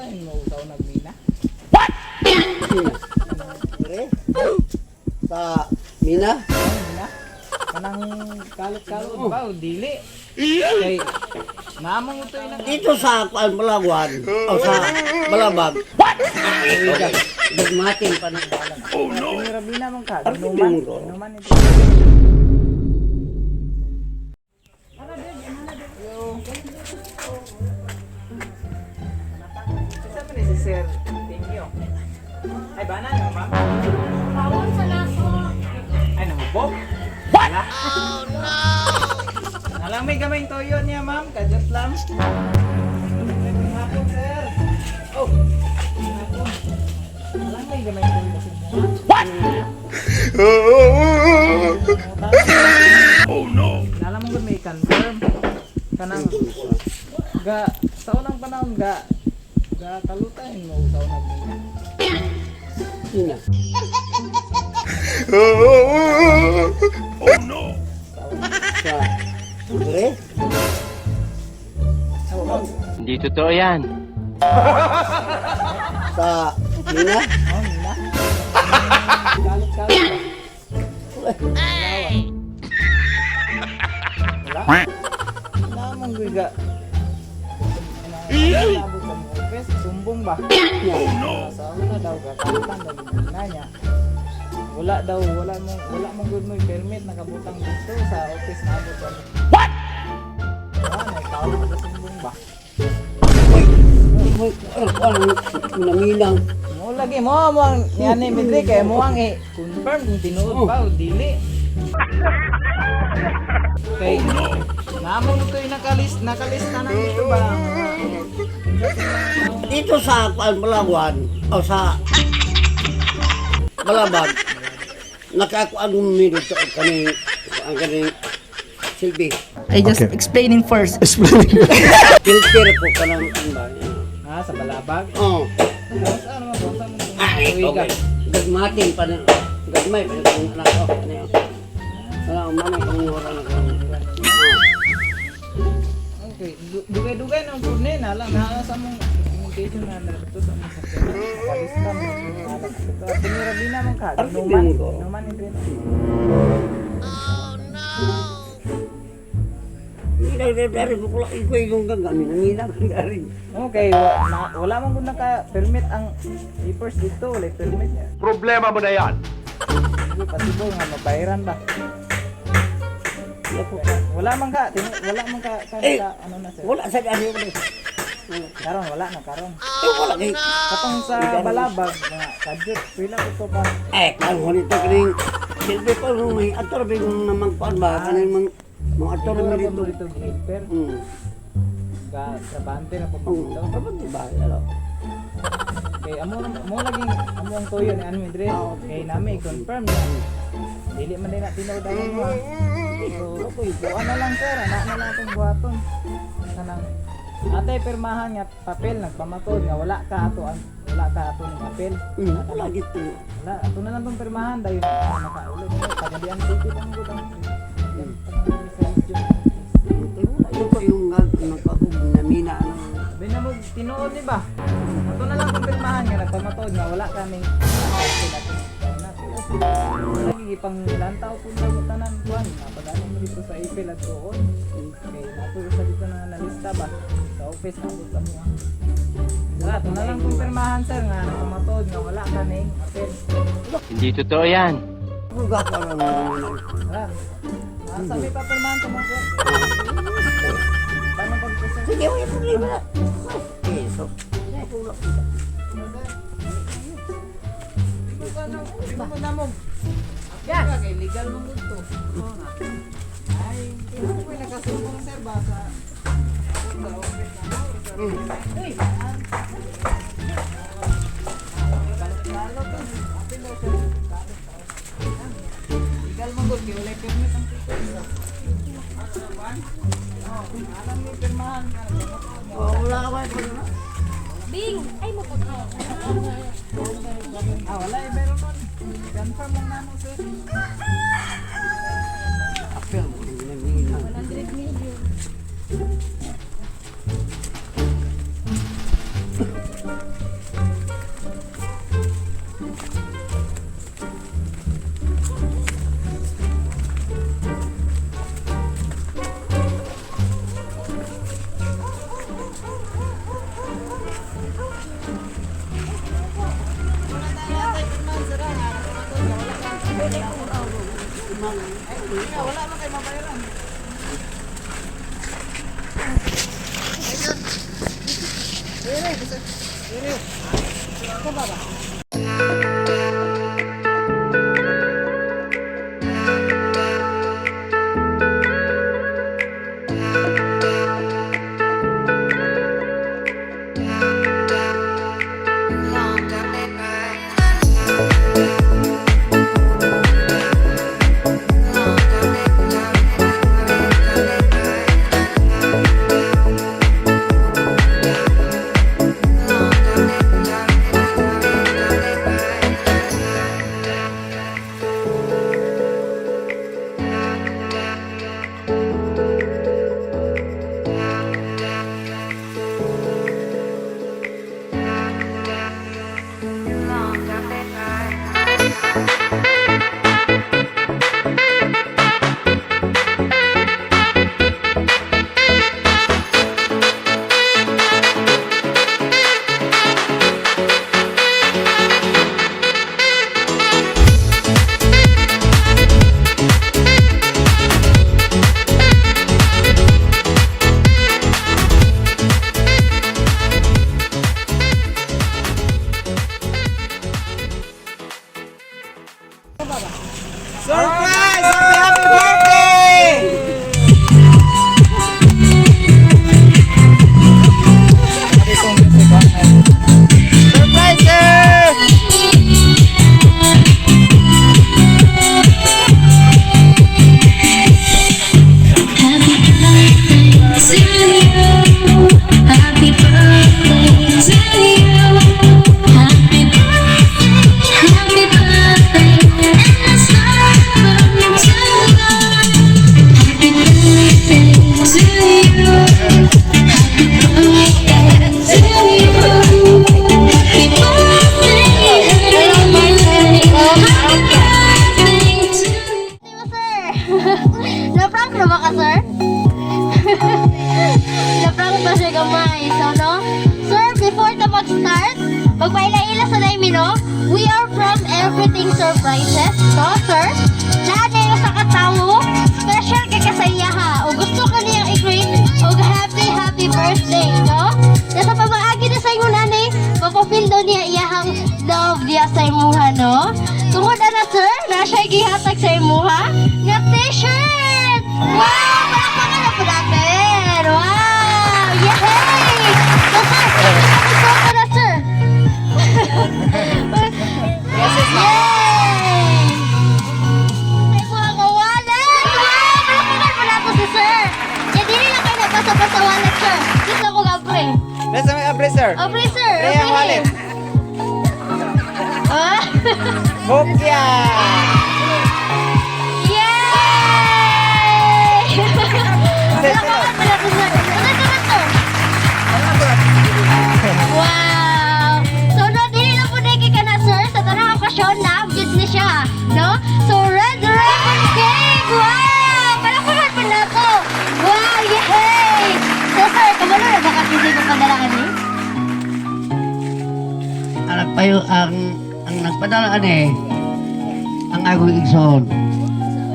kalutain mo utaw nagmina. Pre? Sa Mina? Mina? Kanang kalot-kalot ba o dili? Kay namang ito yung Dito sa Bulawan o sa Balabag. Dagmatin pa ng balang. Oh no! Juvy Rabina mong ka. Artemio. Guinoman ito. Isa pa ni si Sir Artemio. Ay, bana na, ma'am? Bawon sa laso. Ay, namubog? Wala? Oh no! Nalang may gamay toyo niya, ma'am. Kadyot lang. May hapon, sir. Oh! May hapon. Nalang may gamay toyo si mo. What? Oh no! Nalang mo may confirm. Kanang sa unang panahon kalutahin mo sa unang mina. Mina. Oh no! Sa Pre? Hindi totoo yan. Sa Mina? Oh, mina? Kalot-kalot. Wala? Wala mong giga. Nabot sa mga office, sumbong ba? Oh no! Sa una daw, kakalitan daw yung niya. Wala mong good mo permit, nakabutang dito sa office na abot. What? Wala, may tao mo sa sumbong ba? Namilang. Mo lagi mo ang yan ni Midri kay mo ang i-confirm kung tinuod ba o dili. Kay namon ito yung nakalista na dito ba? Dito sa Bulawan o sa Balabag. Nakakuan mo dito kaning Silbi. I just explaining first. Filter po ka ng ba? Sa balabag. Oo. Ano mo kung saan mo Okay. Gagmatin pa na. Gagmay pa na kung anak ko. Ano yun? Wala, umana kang oras na kung Okay, dugay-dugay ng turne na lang sa mong communication na dito sa mga sakyan. Nakalista mo. Juvy Rabina mong ka. Guinoman ito yun. Dari ko pala yung gagawin. Nangilang garing. Okay, wala mong kung naka-permit ang papers dito. Wala permit niya. Problema mo na yan. Hindi possible nga mabayaran ba? Wala man ka ano na sir. Wala sa dali ko. Karon wala na karon. Wala kay. Katong sa balabag mga kadyot pila ito pa. Kung nito kining silbi pa nung may ator bigong namangkuan ba kaning mga ator Wala mo pa dito. dito paper. Ka trabante na po dito. Dapat di ba? Hello. Kay amo laging amo ang tuyo ni Anmi Dre. Kay nami confirm na. Dili man din na tinawag mo. So, buwan na lang sir, anak na lang itong buhaton. Kanang atay pirmahan nga papel nagpamatod nga wala ka ato ng papel. Wala dito. Wala, ato na lang itong pirmahan dahil nakaulit mo. Pagadian city lang ko itong Wala yun pa yung nagpapag na mina. sabi na mo, tinuod di ba? Ato na lang itong pirmahan nga nagpamatod nga wala kaming papel natin. Lagi pang lantaw po na tanan kuan napadaan mo dito sa apil at doon kay nato sa dito na nalista ba sa office na abot sa mo wala ito na lang kung pirmahan sir nga nakamatod nga wala ka ning apil Hindi totoo yan. Huga pa lang. wala sa may papirmahan to mo sir paano pag sir Sige, wala problema na. Okay, so. Ito mo na mo. Yes. Kay legal mo gusto. Ay, ito ko nakasumbong sir ba sa office na mo. Uy. Kalot to. Apil mo sir. Legal mo gusto. Wala permit ang tito. Alam mo pirmahan. Wala ka ba? Bing, ay mo po. Wala eh, meron nun. Confirm lang namin, sir. Apel mo na mina. 100 million. Wala man kayo mabayaran. Surprise! Happy birthday! Surprise, sir! Happy birthday to you. Happy birthday, and let's start from tonight. Happy birthday to you. Happy birthday to you. Happy birthday, Na-prank na ba ka, sir? Na-prank ba siya gamay? So, no? Sir, before na mag-start, magpaila-ila sa namin, no? We are from EverythingSurprises, no, sir? Lahat na yung sa katawo, special kay kasaya ha. O gusto ka niyang i-greet, o happy birthday, no? Nasa pamaagi na sa inyo, nanay, mapapil daw niya iyahang love niya sa imuha, no? Tungkol na, sir, na siya gihatag sa imuha, nga t-shirt! Wow! Palakpakan na po natin! Wow! Yay! So, sir, nakapagpapag ko na, sir! Yay! May mga wallet! Wow! Palakpakan po natin si sir! Yan, dili lang kayo nagpasa-pasa wallet, sir. Gusto ko gabri. Let's may abri, sir. Abri, sir! Pre ang wallet. Ah? Bukya! Yay! Palakpakan po natin, sir. Sunod, sir. Wow! So, no, dili lang po na ka na, sir. Sa tanang okasyon na, gyud ni siya, no? So, red ribbon cake! Wow! Palakpakan po na to! Wow! Yay! So, sir, kabalo na baka hindi ko padalaan eh? Anak payo ang nagpadala ang agong igsoon.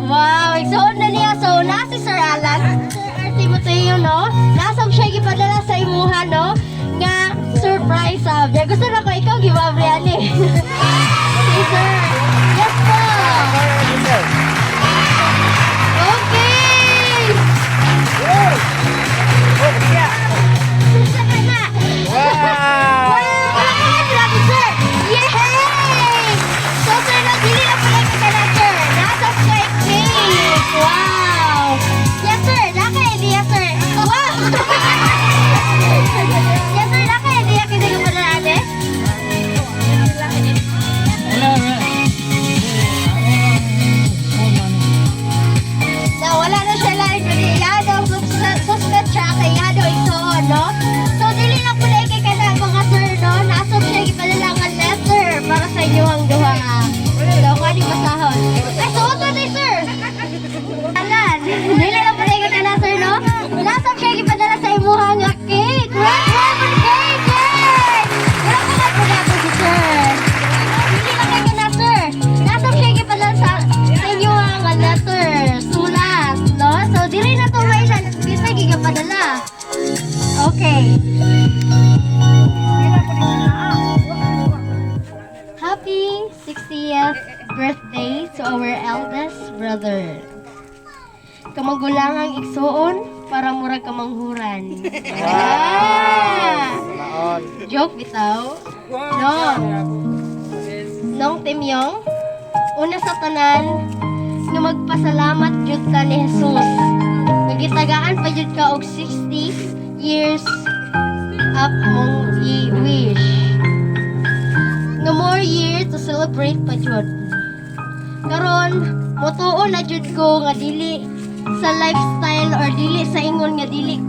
Wow! Igsoon na niya. So, na si Sir Allan, Sir Artemio, no? Nasab siya gipadala sa imuha, no? Nga, surprise, Diya, gusto na ko ikaw, gibabriyan eh. Okay, sir. Yes po. Okay. Bukya! Susa ka na. Wow! Palakpakan po natin, sir. Yay! So, sir, nagili na po lang kita na, sir. Nasa square cake. Wow! Yes, sir. Naka-idea, sir. Wow! Yes, sir. Naka-idea kita ko pala natin. brother. Kamagulangang igsuon para murag kamanghuran. Naon. Joke bitaw. No. Nong Timyong, una sa tanan nga magpasalamat jud ta ni Jesus. Nagitagaan pa jud ka og 60 years up mong i-wish. Nga more year to celebrate pa jud. Karon, motuo na jud ko nga dili sa lifestyle or dili sa ingon nga dili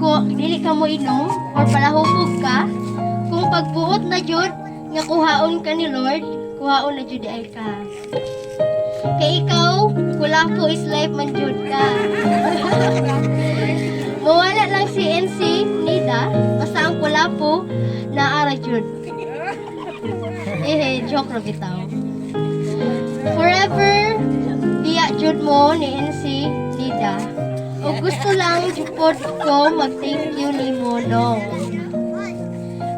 ka mo inom or palahubog ka. Kung pagbuot na jud nga kuhaon ka ni Lord, kuhaon na jud ay ka. Kay ikaw, kulapo is life man jud ka. Mawala lang si NC Nida, basta ang kulapo naara jud. Joke ra bitaw. Forever biya jud mo ni NC Nida. O gusto lang jud ko mag-thank you nimo dong.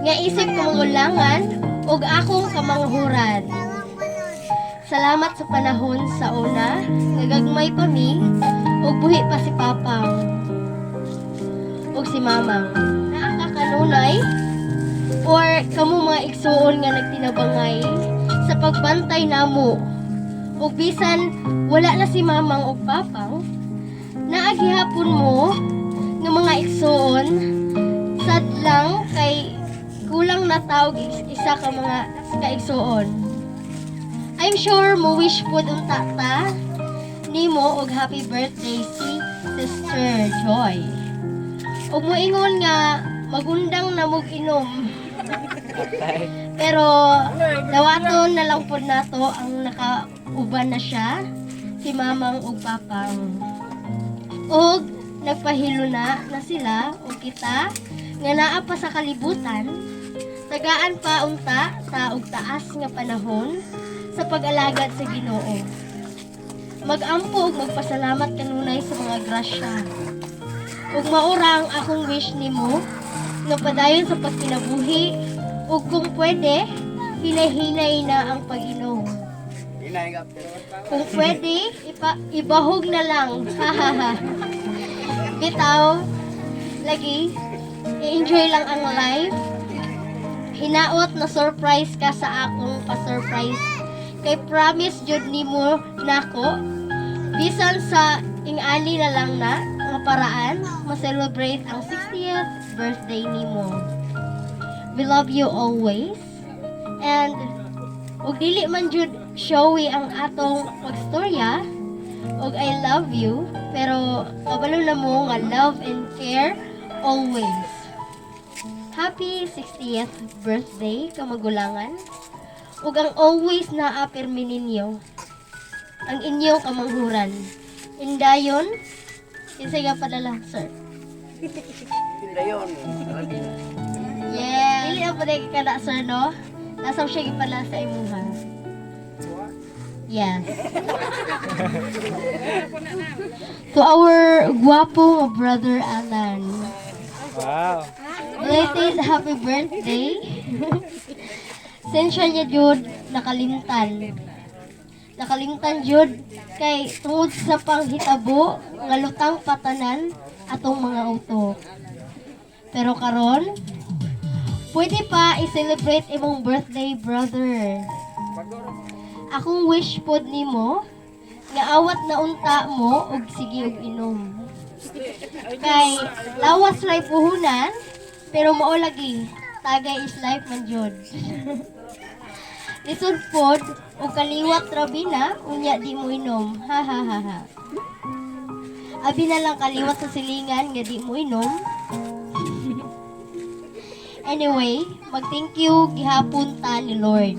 Nga isip kamangulangan ug akong kamanghuran. Salamat sa panahon sa una, nagagmay pa mi, ug buhi pa si Papa. Ug si Mamang. Nakakakanunay or kamo mga igsuon nga nagtinabangay sa pagbantay namo. Ug bisan wala na si Mamang ug Papang, naagihapon mo nga mga igsuon sad lang kay kulang na tawag isa ka mga kaigsuon. I'm sure mo wish po dun tata nimo og happy birthday si Sister Joy. Og mo ingon nga magundang na mog inom. Pero dawaton na lang pod nato ang nakauban na siya, si Mamang ug Papang. Og nagpahilo na sila og kita nga naa pa sa kalibutan. Tagaan pa unta sa og taas nga panahon sa pag-alagad sa Ginoo. Mag-ampo ug magpasalamat kanunay sa mga grasya. Ug maurang akong wish nimo nga padayon sa pagkinabuhi ug kung pwede, hinay-hinay na ang pag-inom. Kung pwede, ibahog na lang. Bitaw, lagi, i-enjoy lang ang life. Hinaot na surprise ka sa akong pa-surprise. Kay promise jud nimo nako, bisan sa ing-ali na lang na nga paraan, ma-celebrate ang 60th birthday nimo. We love you always. And ug dili man jud showy ang atong pagstorya, ug I love you, pero kabalo na mo nga love and care always. Happy 60th birthday, kamagulangan. Ug ang always naa-pirmi ninyo ang inyong kamanghuran. Indayon, kinsay nga padala, sir? Indayon, Rabina. Yeah. Dili ang paday kada, sir, no? Nasaw siya ipadala sa imuha. Yes. To our guwapo brother Allan. Wow. Belated happy birthday. Sensya niya jud nakalimtan. Nakalimtan jud kay tungod sa panghitabo nga lutang patanan atong mga utok. Pero karon, pwede pa i-celebrate imong birthday, brother. Akong wish pod nimo nga awat na unta mo og sige og inom. Kay lawas ray puhunan pero mao lagi tagay is life man jud. Lisod pod o kaliwat Rabina, unya di mo inom. Ha ha ha ha. Abi na lang kaliwat sa silingan nga di mo inom. Anyway, mag-thank you gihapon ta ni Lord.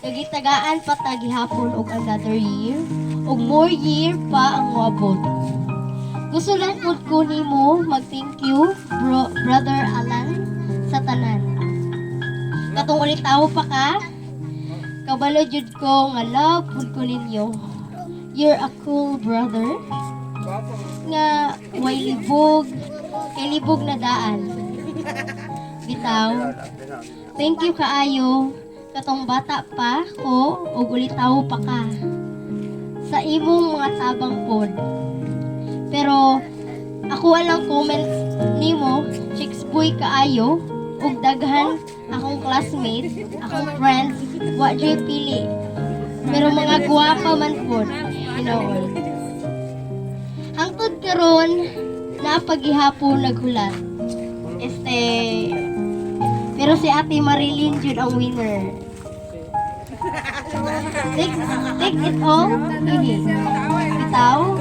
Nagitagaan pa ta gihapon og another year, og more year pa ang moabot. Gusto lang pod ko nimo mag-thank you, brother Allan, sa tanan. Katong ulit tao pa ka, kabalo jud ko nga love pud ko ninyo. You're a cool brother. Nga way libog, kay libog na daan. Bitaw, thank you kaayo. Katong bata pa ko, ug ulitaw pa ka. sa imong mga tabang pod. Pero ako walang comments nimo, chicks boy kaayo ug daghan akong classmates, akong friends, wa jud pili. Pero mga guwapa man pod, hinoon. Hangtod karon na paghihapon naghulat. Pero si Ate Marilyn jud ang winner. Take it all, ini. Bitaw.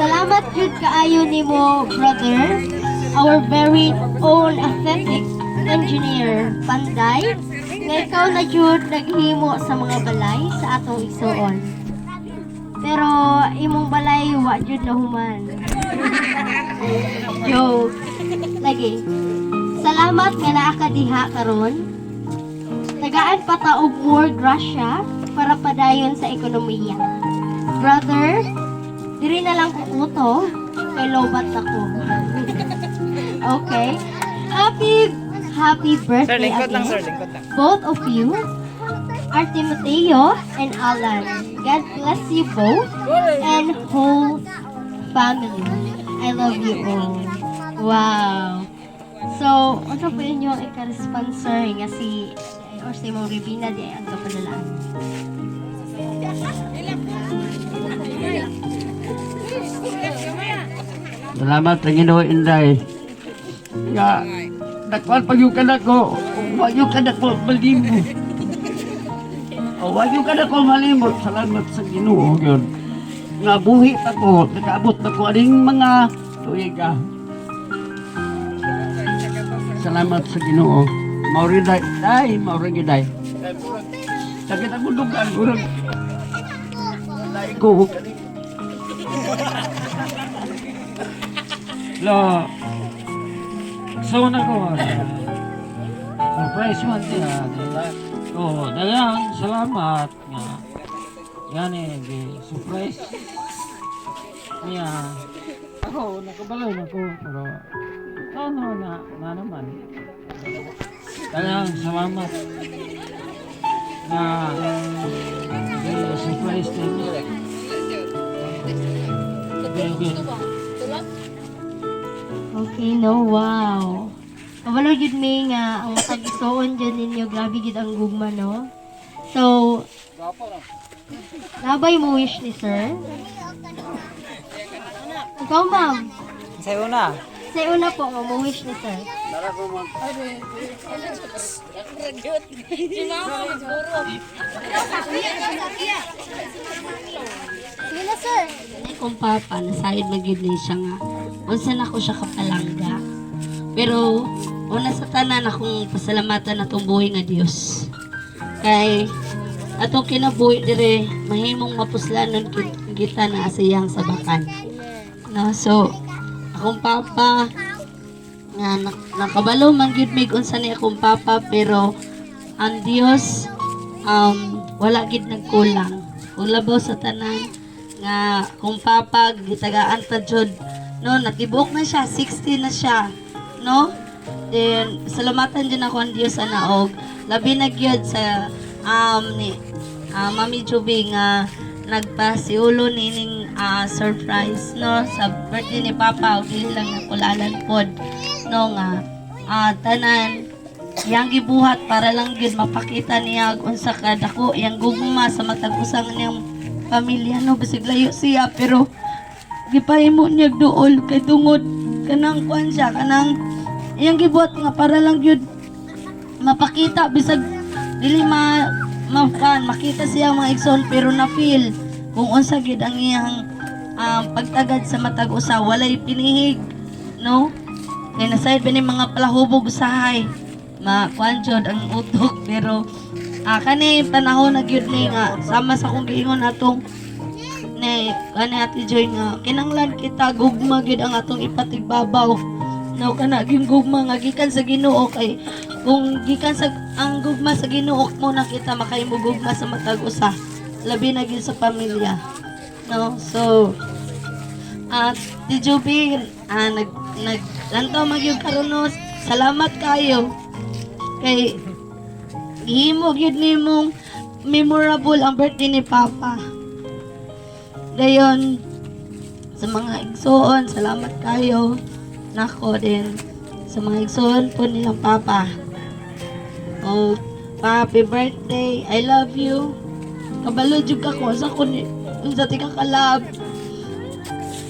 Salamat jud kaayo nimo, brother. Our very own aesthetic engineer, Panday. Nga ikaw na jud naghimo sa mga balay sa atong igsuon. Pero imong balay wa jud nahuman. Joke. Lagi. Salamat nga naa ka diha karon. Tagaan pa ta og more grasya para padayon sa ekonomiya. Brother, diri na lang kukuto kay lobat ako. Okay. Happy birthday Lingkod lang, again. sir. Lingkod lang. Both of you, Artemio and Allan. God bless you both and whole family. I love you all. Wow. So, ano po yun yung ika-sponsor nga si Mong Rabina di ang kapanalaan. Salamat sa Ginoo Inday. Nga, dakwan pag yung kanako, wag yung kanako malimo. O wag yung kanako malimot, salamat sa Ginoo yun. Nga buhi pa ko, nakaabot na ko aning mga tuiga. Salamat sa Ginoo. Mauriday, mauriday. Sakit ako dugan, urang. Lain ko. Lo, so na ko. Surprise man siya. Oh, dagang salamat nga. Yan di surprise niya. Ako, nakabalay na ko, pero ano na naman. Dagang salamat nga surprise niya. Okay, no, wow. Kabalo jud mi nga ang tagisuon dyan ninyo, grabe jud ang gugma, no? So, nabay mo wish ni sir? Ikaw, ma'am. Sa una. Sa una po, mo wish ni sir. Sige na, sir. Kung papa, nasayod magyud ni siya nga. Unsa na ko siya kapalangga. Pero, una sa tanan akong pasalamatan atong buhay nga Dios. Kay, atong kinabuhi dire, mahimong mapuslanon kita na asayang sabakan. No, so, akong papa, nga nakabalo man gyud mig unsa ni akong papa, pero ang Dios wala gid nagkulang. Kung labaw sa tanan nga kung papa gitagaan ta jud, no, natibok na siya, 60 na siya, no? Then salamatan din ako ang Dios sa naog, labi na gyud sa ni Mami Juvy nga nagpasiulo nining surprise, no, sa birthday ni papa, ug dili lang nakulalan pod, no, nga tanan yang gibuhat para lang gyud mapakita niya unsa ka dako yang gugma sa matag usang niyang pamilya, no, bisig layo siya pero gipahimo niya duol kay tungod kanang kuan siya, kanang yang gibuhat nga para lang gyud mapakita bisag dili makita siya mga igsoon, pero na feel kung unsa gid ang iyang pagtagad sa matag usa, walay pinihig, no, kay nasayod ba ni mga palahubog usahay makuan jud ang utok, pero kani panahon na gyud ni nga sama sa kong giingon atong ni kani Ate Joy nga kinanglan kita gugma gyud ang atong ipatigbabaw, no, kana gyud gugma nga gikan sa Ginoo, kay kung gikan sa ang gugma sa Ginoo mo na kita makahimo gugma sa matag usa, labi na gyud sa pamilya, no. So Ate Juvy naglantaw magyud karon, no, salamat kayo kay himo gyud nimong memorable ang birthday ni papa. Gayon, sa mga igsoon, salamat kayo. Nako din, sa mga igsoon po nilang papa. Oh, happy birthday, I love you. Kabalo jud ako sa kun unsa ti ka kalab.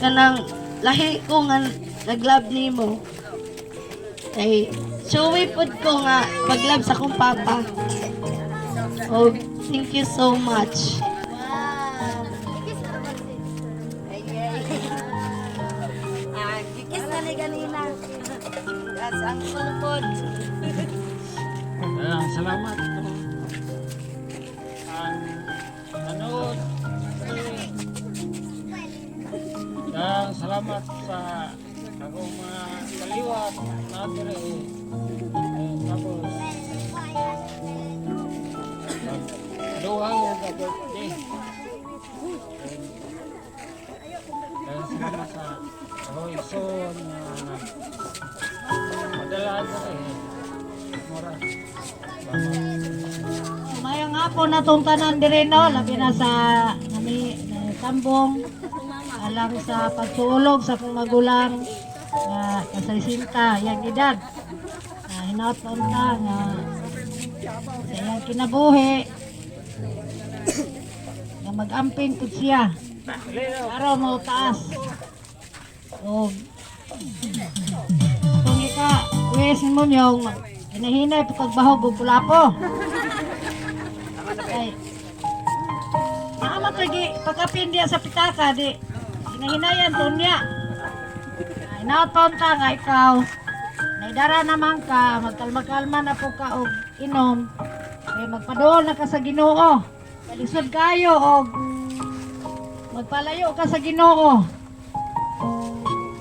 Kanang lahi ko nga naglab nimo. Kay showy pud ko nga paglab sa akong papa. Oh, thank you so much. Kikis na ni ganina. That's ang sulpod. Salamat. Ano? Salamat sa akong mga kaliwat natin tapos doang yung birthday. Salamat sa Royson madala ko mura. Mayang hapon na itong tanan dire no, labi na sa nami tambong alang sa pagsuulog sa akong magulang nga kasaysinta yang edad. Hinaot-on ta nga sa iyang kinabuhi nga mag-amping pud siya para mo taas. O kung ika uwesin mo yung hinahinay pagbaho bugulapo. Ay, naamat lagi pagkapin diya sa pitaka di hinahinayan doon niya. Ay, naoton ta nga ikaw naidara naman ka magkalma-kalma na po ka og inom ay magpadool na ka sa Ginoo kalisod kayo og magpalayo ka sa Ginoo.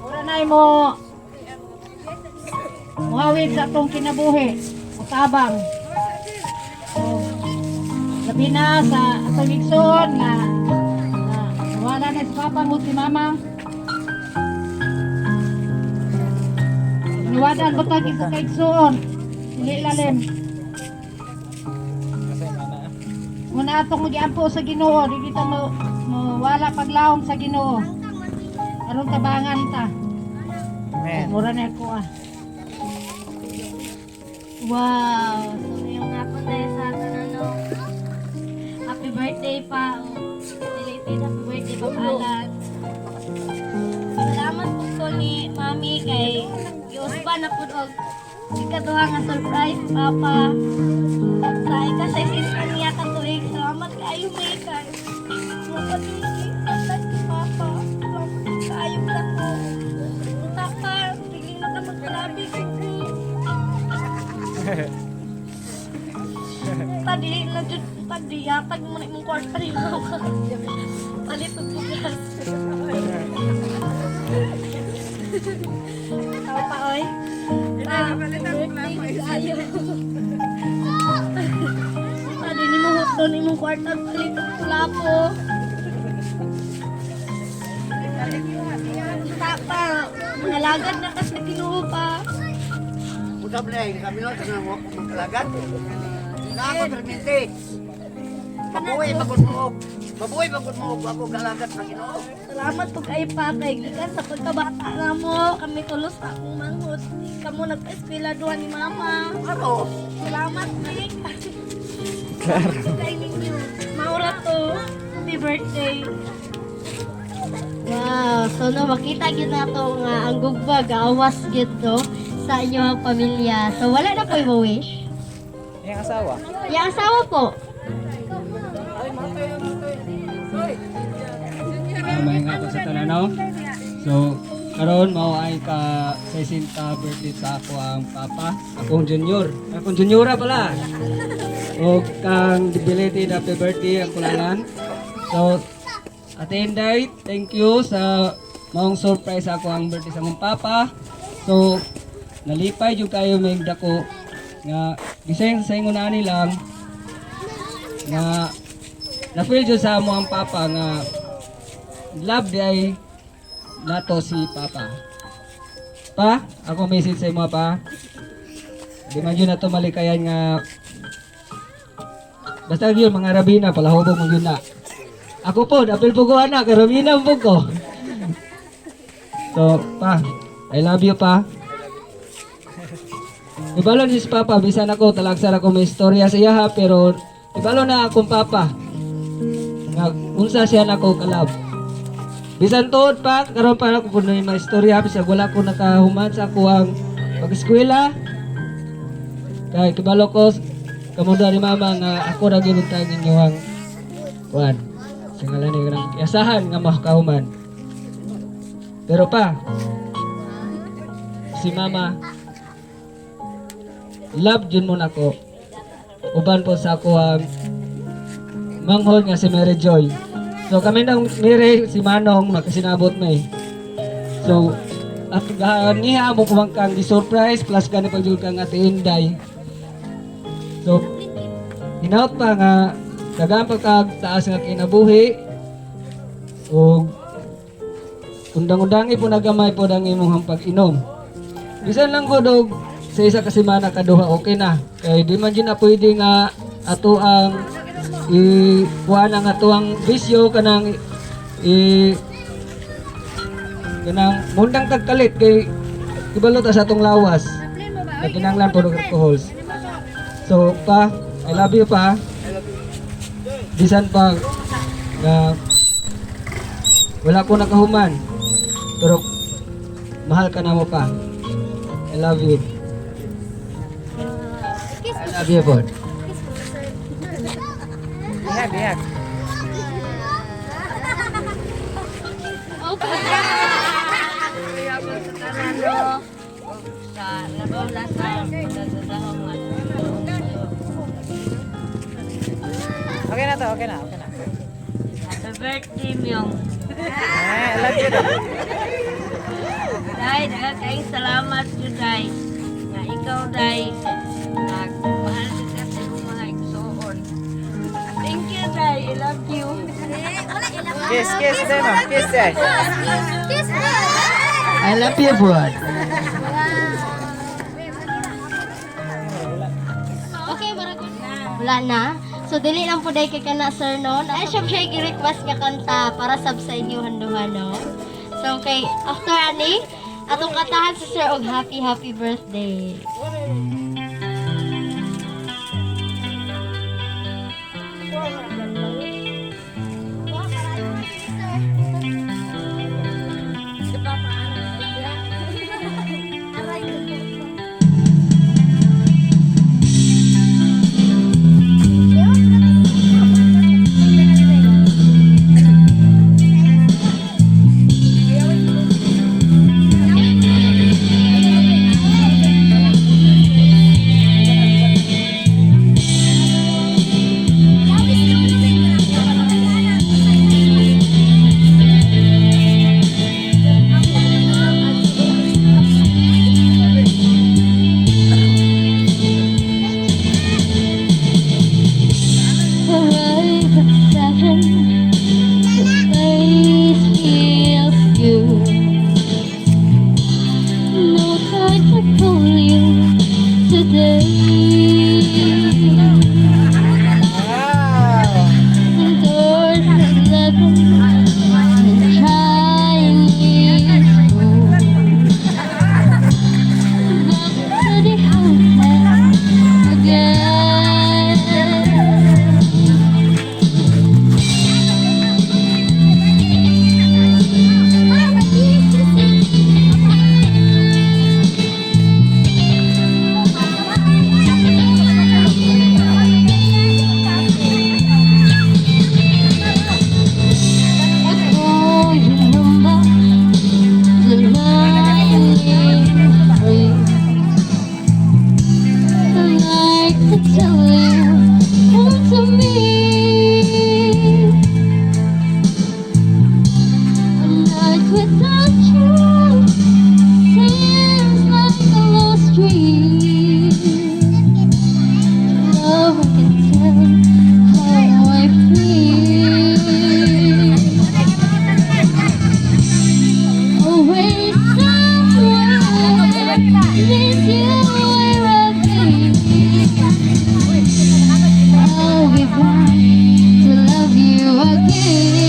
Ora na mo muhawid sa atong kinabuhi utabang. Labi na sa atong igsoon nga wala na si Papa mo si Mama. Iniwadan mo tagi sa kaigsoon. Hindi lalim. Muna atong mag-iampo sa Ginoo, di kita wala paglawom sa Ginoo. Anong tabangan ta? Amen. Mura na ako Wow! So, yung nga po tayo sa atin, ano, happy birthday pa. Belated happy birthday pa, Allan. Salamat po ko ni Mami kay Yosba na po og ikaduha nga surprise, Papa. Sa ikasaysinta niya katuig. Salamat kayo, May, kay mapatigil sa Papa. Salamat kayo na po. Punta pa, tigil na ka magkalabi ko. Tadi na jud tadi yatag mo na imong kwarta ni mama. Palit og bugas. Tao pa oy. Palit ang ayo. Tadi ni mo huton imong kwarta palit og lapo. Tapa, mga lagad na kas Ginoo pa. Udab na yung kami lang sa magkalagan. Ako permite. Mabuhay magod mo. Mabuhay magod mo. Ako galagat na Ginoo. Salamat po kay Papa. Gikan sa pagkabata na mo. Kami tulos na akong manghod. Kamu nagpa-eskwela doon ni Mama. Ano? Salamat, Nick. Claro. Kay ninyo. Maura to. Happy birthday. Wow, so no, makita gyud nato nga ang gugbag awas gyud to sa inyong pamilya. So wala na po i-wish. Yung asawa. Yung asawa po. May nga po sa tananaw. So, karon mao ay ka 60 birthday sa ako ang papa. Akong junior. Akong juniora pala. O kang belated happy birthday ang kulalan. So, Ate Inday, thank you sa maong surprise ako ang birthday sa akong papa. So, nalipay yung kayo may dako nga gising sa ingon ani lang nga na-feel jud sa mo ang papa nga love day nato si papa. Pa, ako message sa imo pa. Di man yun na to malikayan nga basta yun mga Rabina palahubog mo yun na. Ako po, apil po ko anak, karamihan po ko. So, pa, I love you pa. Ibalo ni si Papa, bisan ako, talagsan ako may istorya sa iya ha, pero ibalo na akong Papa. Nga, unsa siya na ako kalab. Bisan tuod pa, karon pa ako kung may istorya, bisag wala ko nakahuman sa ako ang pag-eskwela. Kaya kibalo ko, kamuda ni Mama nga ako na ginuntang ninyo ang kuhan. Sa ngalan ni kanang kiasahan nga makahuman. Pero pa, si Mama, love yun mo na ko. Uban po sa ako ang manghod nga si Mary Joy. So kami nang Mary, si Manong, makasinabot mo eh. So, at niya mo kumang kang di-surprise, plus gani pag kang Ate Inday. So, hinaut pa nga, kagang pagkagtaas nga kinabuhi, o undang-undangi po nagamay po ng imong pag-inom. Bisan lang ko dog, sa isa ka semana kaduha okay na. Kaya di man dyan na pwede nga ato ang kuhaan ang ato ang bisyo kanang kanang mundang tagkalit kay ibalot sa atong lawas na kinanglan po ng alcohols. So pa, I love you pa. Bisan pa na wala ko nakahuman pero mahal ka na mo pa. I love you. I love you, Bod. Bihag. Okay. Okay na to, okay na. Happy birthday, Myong. I love you. Day, kayong salamat to Day. Nga ikaw, Day, nagmahal ka sa iyong mga igsoon. Thank you, Day. I love you. Kiss din, ma'am. Kiss din. I love you, Bod. Okay, wala na. So, dili lang po dahil kay kana, sir, no? Ay, siya i-request nga kanta para sab sa inyo handuhan, no? So, okay, after ani, atong kantahan si sir og happy birthday. To love you again.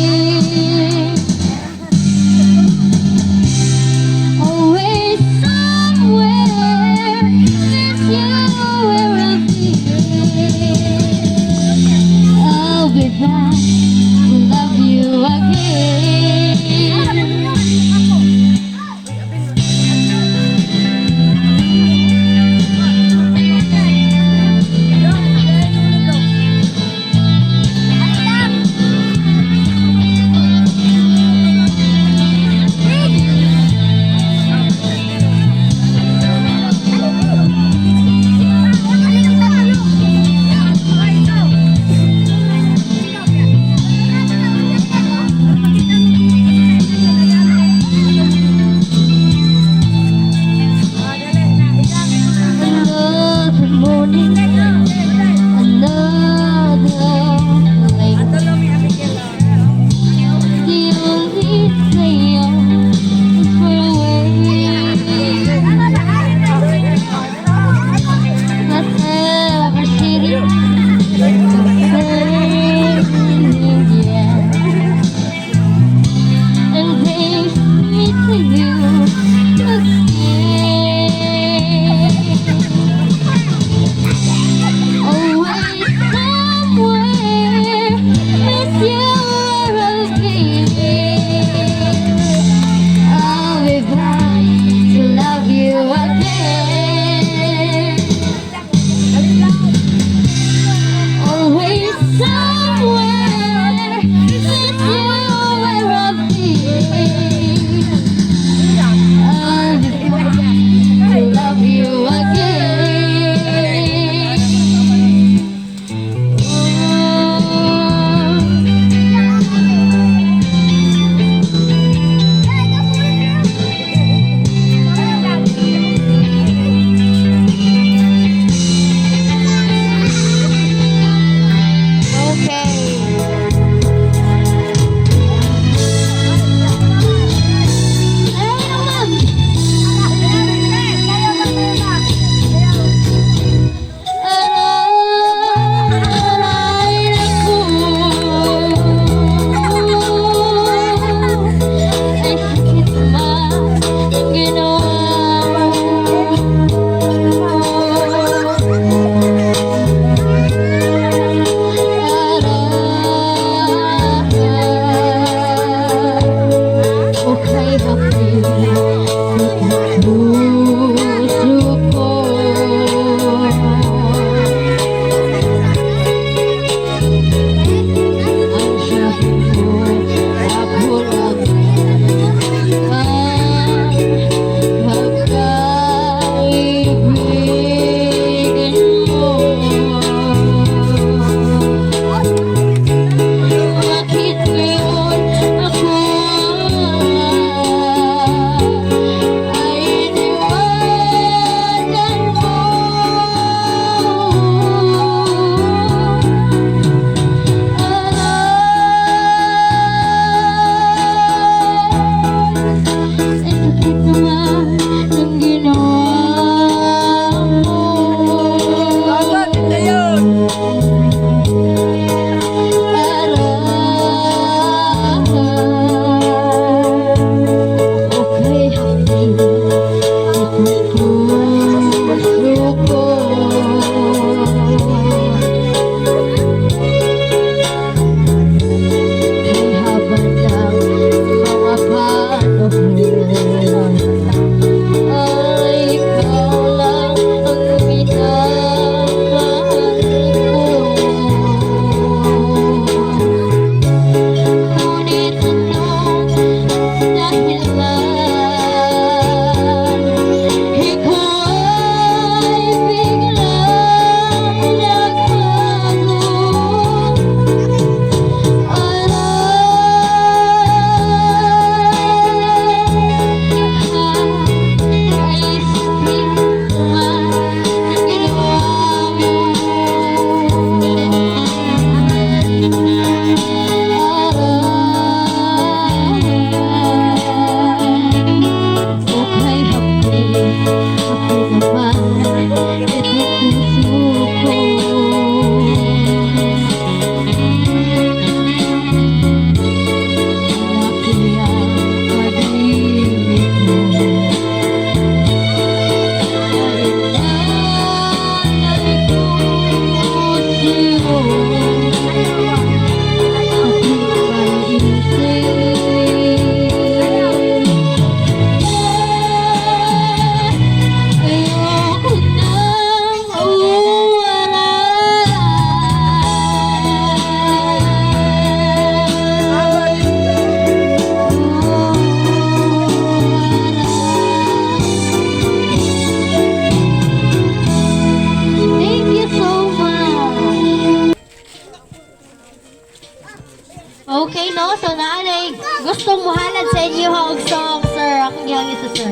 Okay, no? So, naanay gustong muhalad sa inyo og song, sir. Akong gihangin sa sir.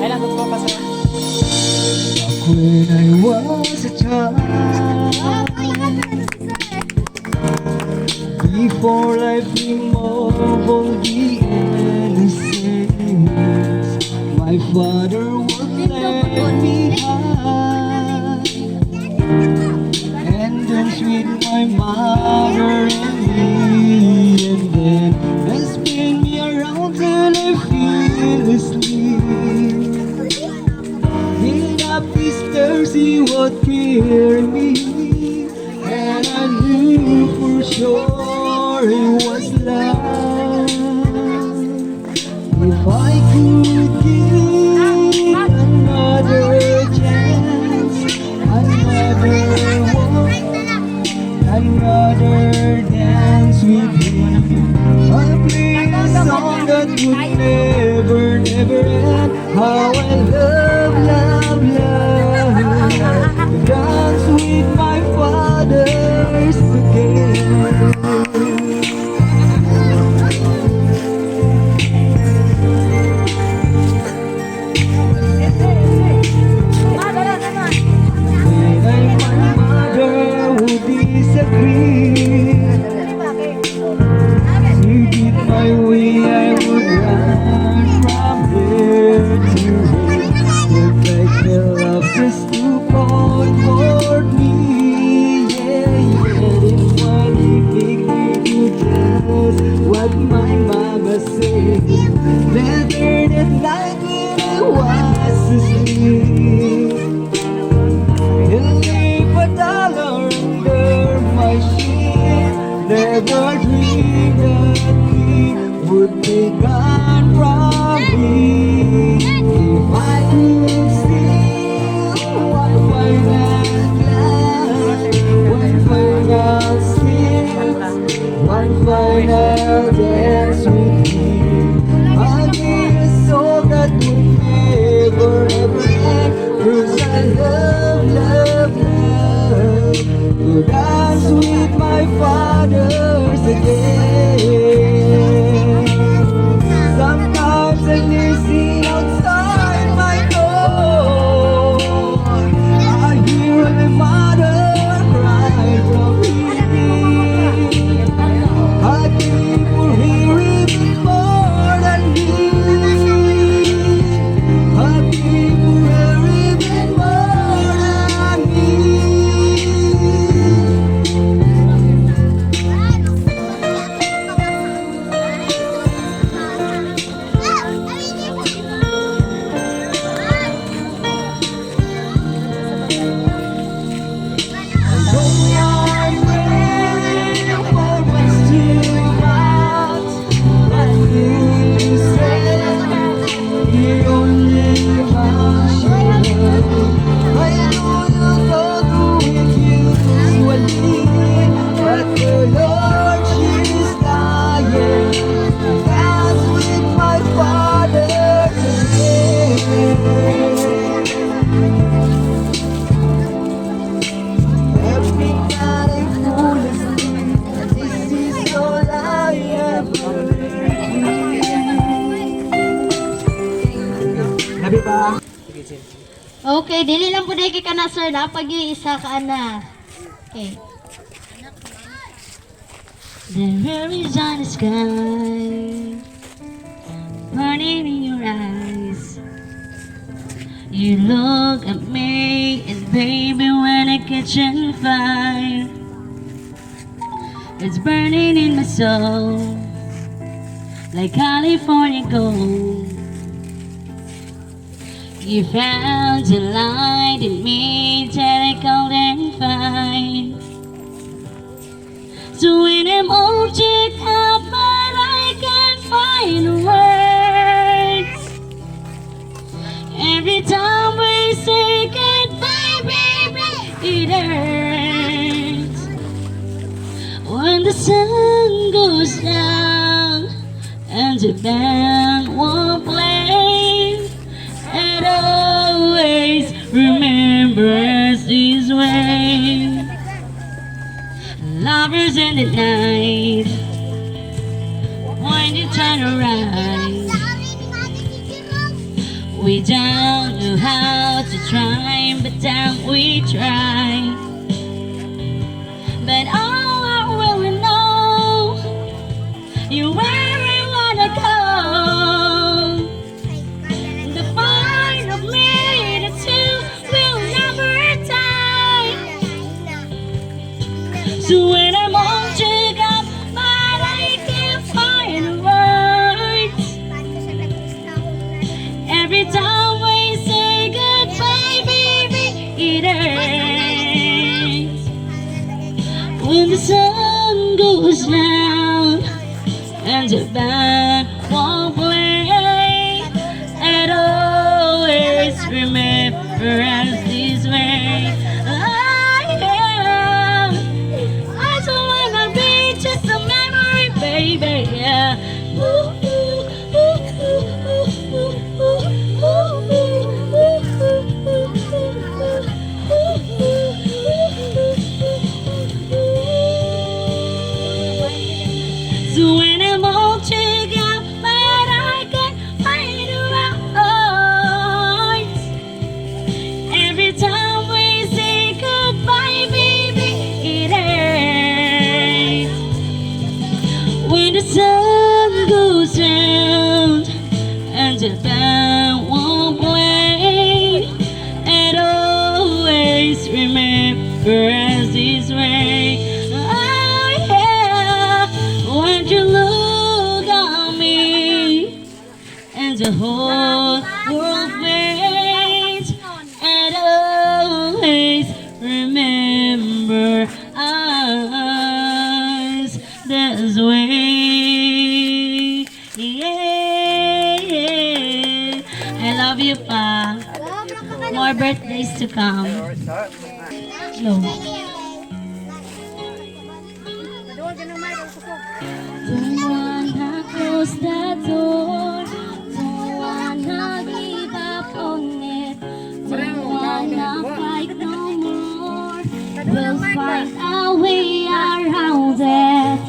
Kailan ko pa sir? When I was a child, before life removed all the innocence, my father was left behind, and then with my mother and me, and then has spin me around till I feel asleep. Up these stairs he would carry me, and I knew for sure it was love. If I could give another chance, another walk, another dance with you, I'll play a song that would never, never end. How I love, love, love, dance with my fathers again. When I my mother would disagree, to get my way I would run from here to here. Would like the love just to comfort me, yeah, yeah. If what you make me do just what my mama said, better that night when I was asleep. He'll leave $1 under my sheet. Never dreamed that he would be gone from me. If I could steal one final glance, one final kiss, one final dance with you, I'd be a soul that would never, ever end. 'Cause I love, love, love to dance with my fathers again. Sometimes I listen outside my door, I hear my mother cry from me. I think for her even more than me. I think for her even more than me. Okay, dili lang po dahil ka na, sir. Napag-iisa ka na. Okay. There is on the sky, burning in your eyes. You look at me, and baby, when I catch on fire, it's burning in my soul, like California gold. You found the light in me that I couldn't find. So when I'm object up, but I can't find words. Every time we say goodbye, baby, it hurts. When the sun goes down and the band won't play, and always remember us this way. tears in the night. When you turn around, we don't know how to try, but damn we try. But all I really know, you're where I wanna go. The part of me that you will never die. So when I'm all took up, but I can't find the words. Every time we say goodbye, baby, it hurts. When the sun goes down and the band won't play, I'd always remember us this way. I don't wanna be just a memory, baby. Yeah. So when I'm all took out, but I can't find the words. Every time we say goodbye, baby, it hurts. When the sun goes down and the band won't play, and always remember us this way. Oh yeah, when you look at me and the whole world fades, and always remember us this way. Yeah. I love you, Pa. More birthdays to come. No. Don't wanna close the door. Don't wanna give up on it. Don't wanna fight no more. We'll find our way around it.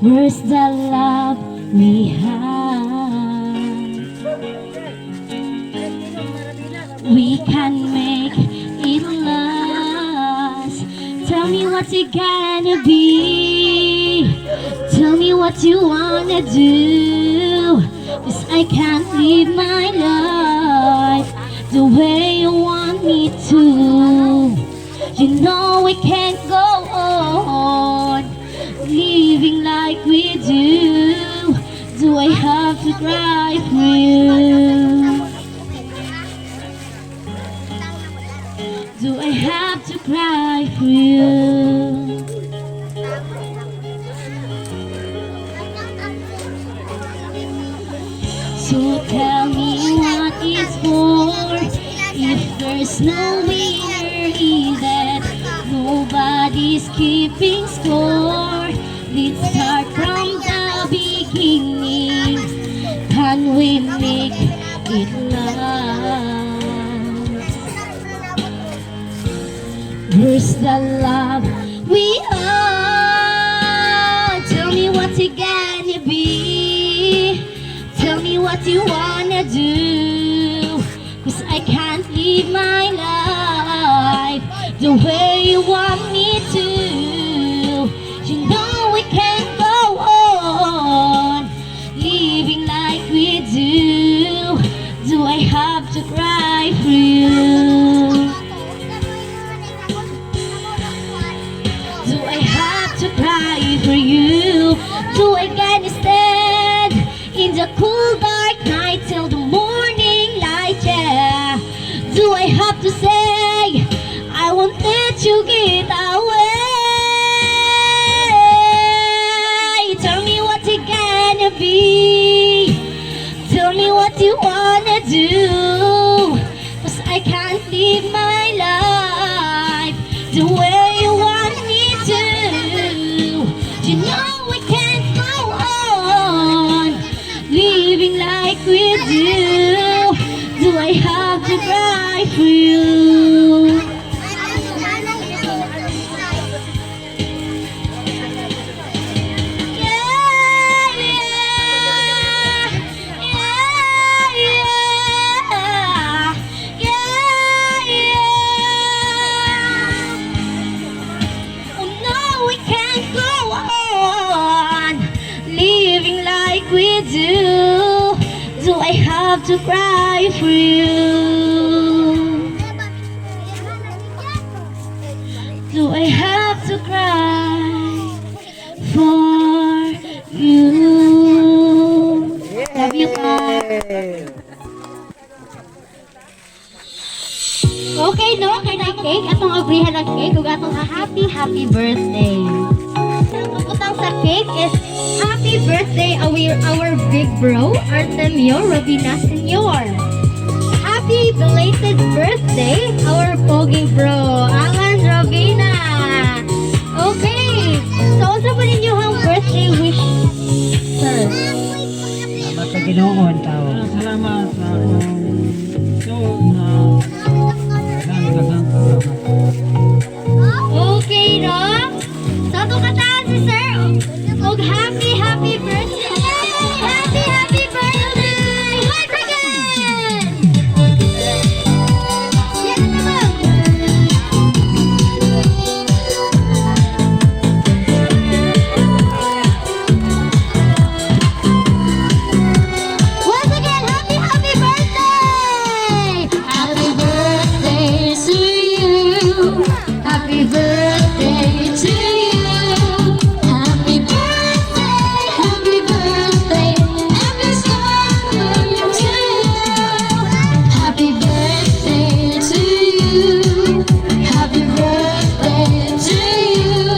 Where's the love we have? We can make it last. Tell me what you gonna be. Tell me what you wanna do. 'Cause I can't live my life the way you want me to. You know we can't go on living like we do. Do I have to cry for you? Do I have to cry for you? So tell me what it's for. If there's no winner even, nobody's keeping score. Let's start from the beginning. Can we make it last? Where's the love we are? Tell me what you gonna be. Tell me what you wanna do. 'Cause I can't live my life the way you want me to. You know we can't go on living like we do. Do I have to cry for you? Do I have to cry for you? Do I gotta stand in the cool dark night till the morning light, yeah? Do I have to say I won't let you get away? Tell me what you gonna be. Tell me what you wanna do. 'Cause I can't live my life the way you want me to. You know we can't go on living like we do. Do I have to cry for you? do? Do I have to cry for you? Do I have to cry for you? Love you, guys. Okay, no? Kaya na cake. Atong abrihan ng cake. Kung atong happy birthday. Ang utang sa cake is happy birthday our big bro, Artemio Rabina Senior. Happy belated birthday, our pogi bro, Allan Rabina. Okay, so sa pa ninyo ang birthday wish, sir? Salamat sa Ginoon tao. Salamat sa akong Okay, no? Sa ito kataan si sir, og happy birthday! Happy birthday! Once again! Yan naman! Once again, happy birthday! Happy birthday to you! Happy birthday to you! Happy birthday, happy birthday, happy birthday to you! Happy birthday to you! Happy birthday to you!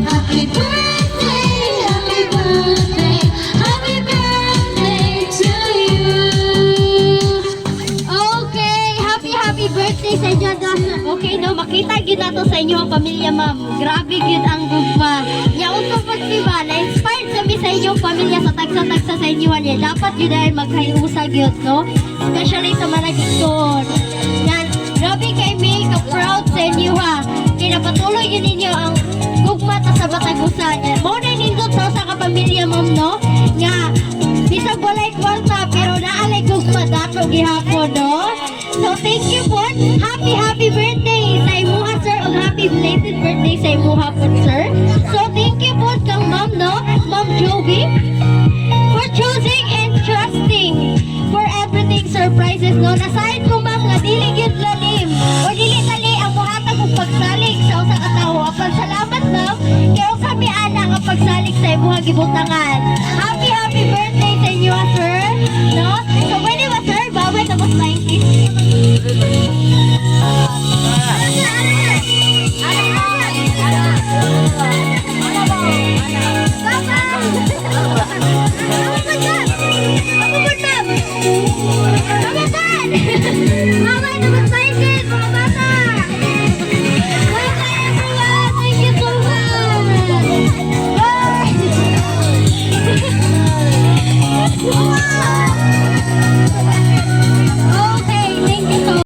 Happy birthday, happy birthday, happy birthday to you! Okay, happy birthday sa inyo. Okay, no, makita gyud nato sa inyo ang pamilya, ma'am. Grabe gyud ang gugma. Ya untong festival, na-inspired kami sa inyong pamilya sa tagsa-tagsa sa inyo niya. Dapat gyud ay magkayusa gyud, no? Especially sa managikon. Yan, grabe kay me, ka-proud sa inyo ha. Kaya napatuloy yun ninyo ang gugma ta sa batagusan. Mo na nindot sa kapamilya, ma'am, no? Nga, bisag walay kwarta, pero naalay gugma dato gihapon, no? So thank you po. Happy birthday sa imuha, sir. O happy belated birthday sa imuha po, sir. So thank you po kang ma'am, no? Ma'am Juvy, for choosing and trusting for everything surprises, no? Nasahin ko, ma'am, nga dili gyud lalim o dili tali ang muhatag og pagsalig sa usa ka tawo. Apan salamat, ma'am, kay usa mi ana nga pagsalig sa imuha gibutangan. Happy birthday sa inyo, sir. No? So pwede ba, sir? Bawal tapos 90. Mama,